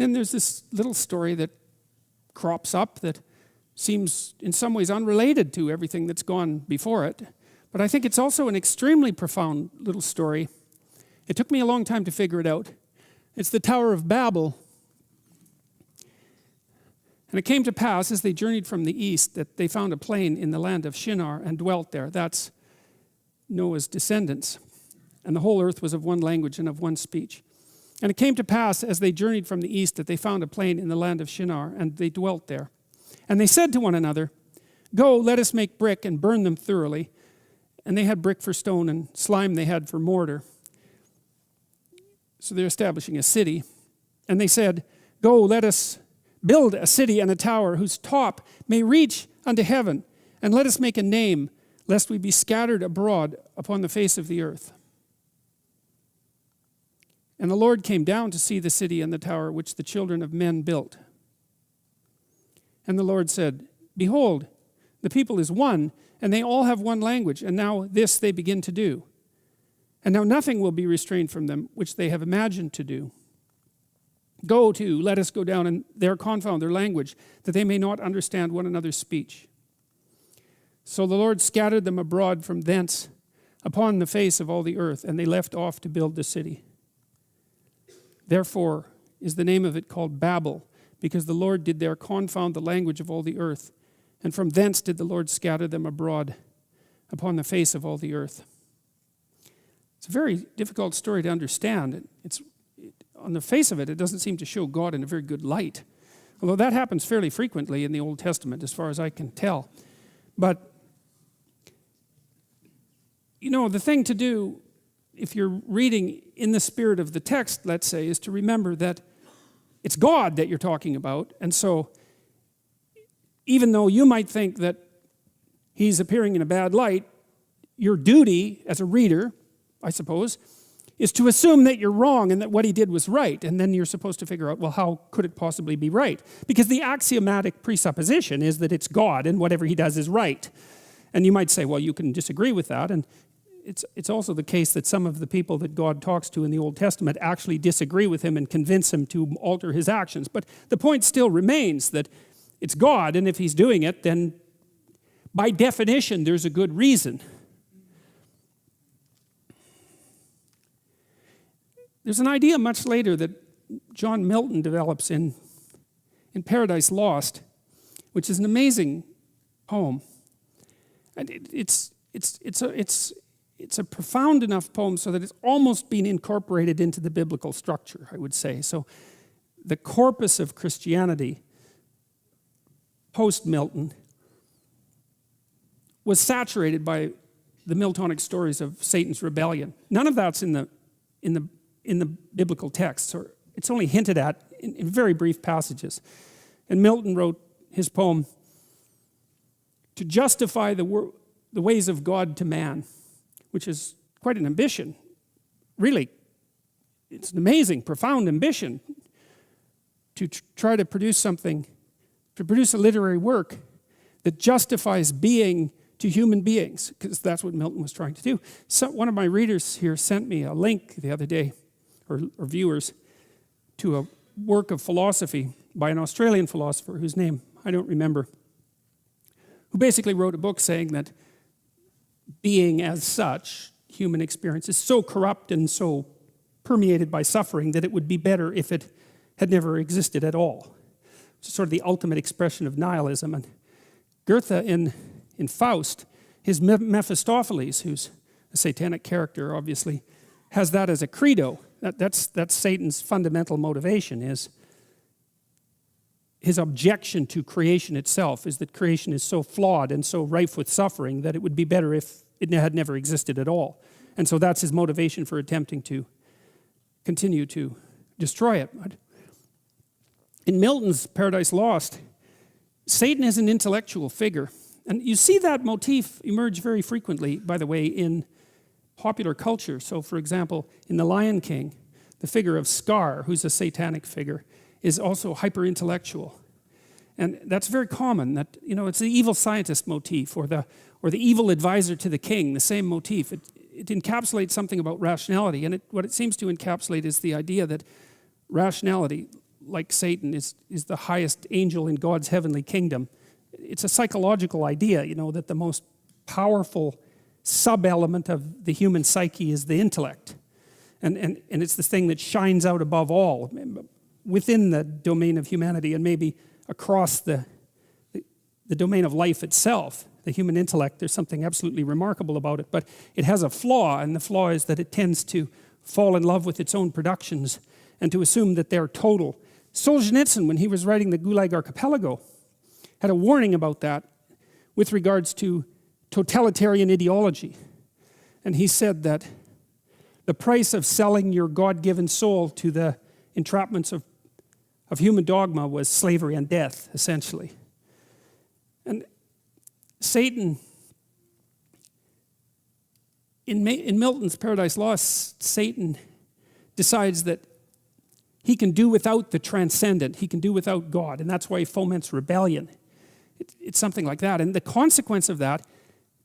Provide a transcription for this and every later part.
Then there's this little story that crops up that seems in some ways unrelated to everything that's gone before it. But I think it's also an extremely profound little story. It took me a long time to figure it out. It's the Tower of Babel. And it came to pass as they journeyed from the east that they found a plain in the land of Shinar and dwelt there. That's Noah's descendants. And the whole earth was of one language and of one speech. And it came to pass as they journeyed from the east that they found a plain in the land of Shinar and they dwelt there. And they said to one another, "Go, let us make brick and burn them thoroughly." And they had brick for stone and slime they had for mortar. So they're establishing a city. And they said, "Go, let us build a city and a tower whose top may reach unto heaven. And let us make a name, lest we be scattered abroad upon the face of the earth." And the Lord came down to see the city and the tower which the children of men built. And the Lord said, "Behold, the people is one, and they all have one language, and now this they begin to do. And now nothing will be restrained from them which they have imagined to do. Go to, let us go down and there confound their language, that they may not understand one another's speech." So the Lord scattered them abroad from thence upon the face of all the earth, and they left off to build the city. Therefore is the name of it called Babel, because the Lord did there confound the language of all the earth, and from thence did the Lord scatter them abroad upon the face of all the earth. It's a very difficult story to understand. On the face of it, it doesn't seem to show God in a very good light, although that happens fairly frequently in the Old Testament, as far as I can tell. But, the thing to do, if you're reading in the spirit of the text, let's say, is to remember that it's God that you're talking about. And so, even though you might think that he's appearing in a bad light, your duty as a reader, I suppose, is to assume that you're wrong and that what he did was right. And then you're supposed to figure out, well, how could it possibly be right? Because the axiomatic presupposition is that it's God and whatever he does is right. And you might say, well, you can disagree with that. And it's also the case that some of the people that God talks to in the Old Testament actually disagree with him and convince him to alter his actions. But the point still remains that it's God, and if he's doing it, then by definition, there's a good reason. There's an idea much later that John Milton develops in Paradise Lost, which is an amazing poem. And it's a profound enough poem so that it's almost been incorporated into the biblical structure, I would say. So the corpus of Christianity post-Milton was saturated by the Miltonic stories of Satan's rebellion. None of that's in the biblical texts, or it's only hinted at in very brief passages. And Milton wrote his poem to justify the ways of God to man, which is quite an ambition. Really, it's an amazing, profound ambition to try to produce something, to produce a literary work that justifies being to human beings, because that's what Milton was trying to do. So one of my readers here sent me a link the other day, or viewers, to a work of philosophy by an Australian philosopher whose name I don't remember, who basically wrote a book saying that being as such, human experience, is so corrupt and so permeated by suffering that it would be better if it had never existed at all. It's sort of the ultimate expression of nihilism. And Goethe in Faust, his Mephistopheles, who's a satanic character, obviously, has that as a credo. That's Satan's fundamental motivation, is his objection to creation itself is that creation is so flawed and so rife with suffering that it would be better if it had never existed at all. And so that's his motivation for attempting to continue to destroy it. In Milton's Paradise Lost, Satan is an intellectual figure. And you see that motif emerge very frequently, by the way, in popular culture. So, for example, in The Lion King, the figure of Scar, who's a satanic figure, is also hyper-intellectual. And that's very common. That, it's the evil scientist motif, or the evil advisor to the king, the same motif. It encapsulates something about rationality, and what it seems to encapsulate is the idea that rationality, like Satan, is the highest angel in God's heavenly kingdom. It's a psychological idea, you know, that the most powerful sub-element of the human psyche is the intellect. And it's the thing that shines out above all within the domain of humanity and maybe across the domain of life itself. The human intellect, there's something absolutely remarkable about it, but it has a flaw, and the flaw is that it tends to fall in love with its own productions and to assume that they're total. Solzhenitsyn, when he was writing the Gulag Archipelago, had a warning about that with regards to totalitarian ideology. And he said that the price of selling your God-given soul to the entrapments of human dogma was slavery and death, essentially. And Satan, in Milton's Paradise Lost, Satan decides that he can do without the transcendent, he can do without God, and that's why he foments rebellion. It's something like that. And the consequence of that,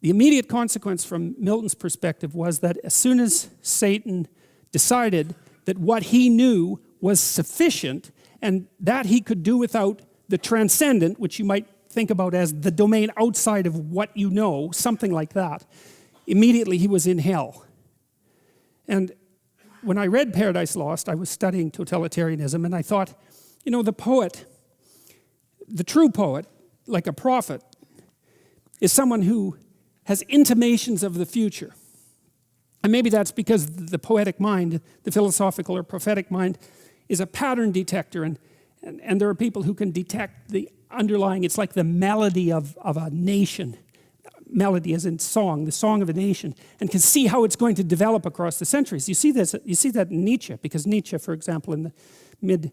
the immediate consequence from Milton's perspective, was that as soon as Satan decided that what he knew was sufficient and that he could do without the transcendent, which you might think about as the domain outside of what you know, something like that, immediately he was in hell. And when I read Paradise Lost, I was studying totalitarianism, and I thought, you know, the poet, the true poet, like a prophet, is someone who has intimations of the future. And maybe that's because the poetic mind, the philosophical or prophetic mind, is a pattern detector, and there are people who can detect the underlying, it's like the melody of a nation. Melody as in song, the song of a nation, and can see how it's going to develop across the centuries. You see that in Nietzsche, because Nietzsche, for example, in the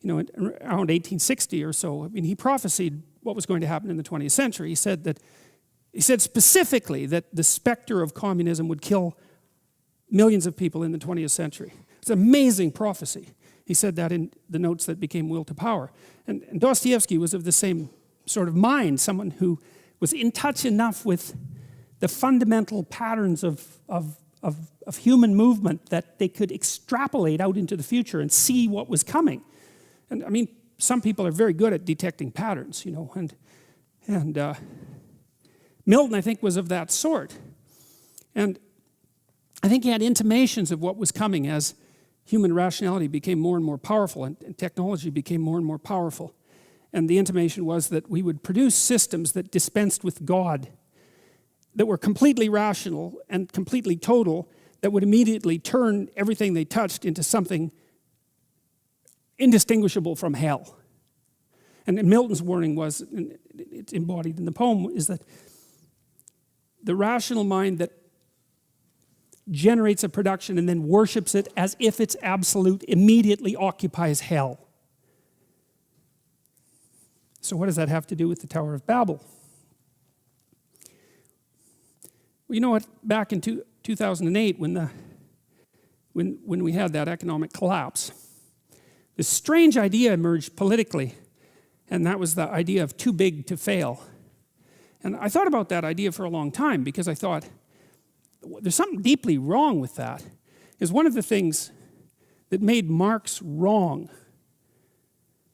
around 1860 or so, I mean, he prophesied what was going to happen in the 20th century. He said specifically that the specter of communism would kill millions of people in the 20th century. It's an amazing prophecy. He said that in the notes that became Will to Power. And Dostoevsky was of the same sort of mind, someone who was in touch enough with the fundamental patterns of human movement that they could extrapolate out into the future and see what was coming. And I mean, some people are very good at detecting patterns, you know, and Milton, I think, was of that sort. And I think he had intimations of what was coming as human rationality became more and more powerful and technology became more and more powerful. And the intimation was that we would produce systems that dispensed with God, that were completely rational and completely total, that would immediately turn everything they touched into something indistinguishable from hell. And Milton's warning was, and it's embodied in the poem, is that the rational mind that generates a production and then worships it as if it's absolute immediately occupies hell. So what does that have to do with the Tower of Babel? Well, you know what? Back in 2008, when we had that economic collapse, this strange idea emerged politically, and that was the idea of too big to fail. And I thought about that idea for a long time because I thought, there's something deeply wrong with that. Is one of the things that made Marx wrong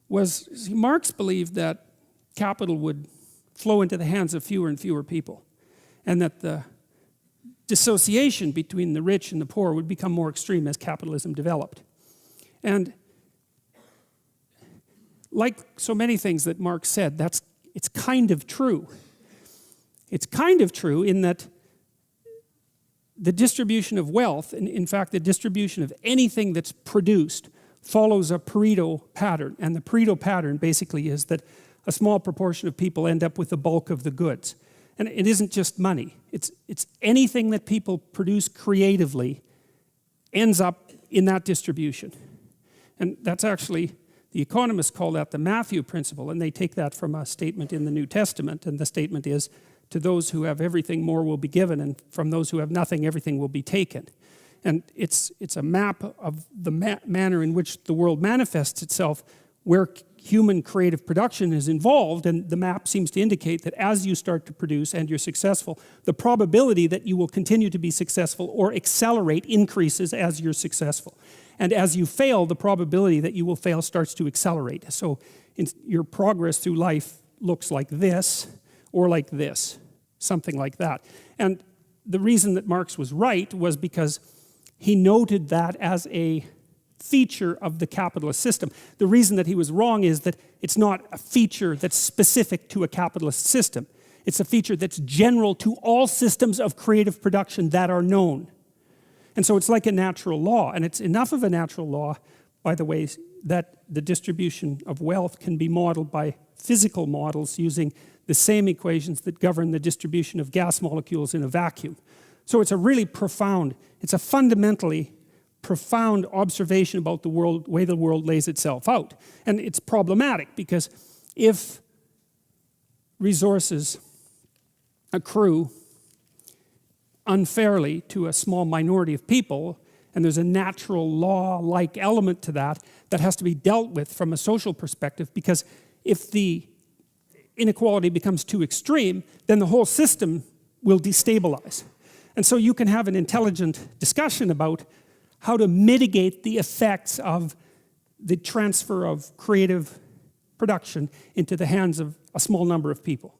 was Marx believed that capital would flow into the hands of fewer and fewer people, and that the dissociation between the rich and the poor would become more extreme as capitalism developed. And like so many things that Marx said, it's kind of true. It's kind of true in that the distribution of wealth, and in fact the distribution of anything that's produced, follows a Pareto pattern. And the Pareto pattern basically is that a small proportion of people end up with the bulk of the goods. And it isn't just money. It's anything that people produce creatively ends up in that distribution. And that's actually, the economists call that the Matthew principle, and they take that from a statement in the New Testament, and the statement is, to those who have everything, more will be given, and from those who have nothing, everything will be taken. And it's a map of the manner in which the world manifests itself, where human creative production is involved, and the map seems to indicate that as you start to produce and you're successful, the probability that you will continue to be successful or accelerate increases as you're successful. And as you fail, the probability that you will fail starts to accelerate. So your progress through life looks like this or like this, something like that. And the reason that Marx was right was because he noted that as a feature of the capitalist system. The reason that he was wrong is that it's not a feature that's specific to a capitalist system. It's a feature that's general to all systems of creative production that are known. And so it's like a natural law, and it's enough of a natural law, by the way, that the distribution of wealth can be modeled by physical models using the same equations that govern the distribution of gas molecules in a vacuum. So it's a really profound, it's a fundamentally profound observation about the world, way the world lays itself out. And it's problematic because if resources accrue unfairly to a small minority of people, and there's a natural law-like element to that that has to be dealt with from a social perspective, because if the inequality becomes too extreme, then the whole system will destabilize. And so you can have an intelligent discussion about how to mitigate the effects of the transfer of creative production into the hands of a small number of people.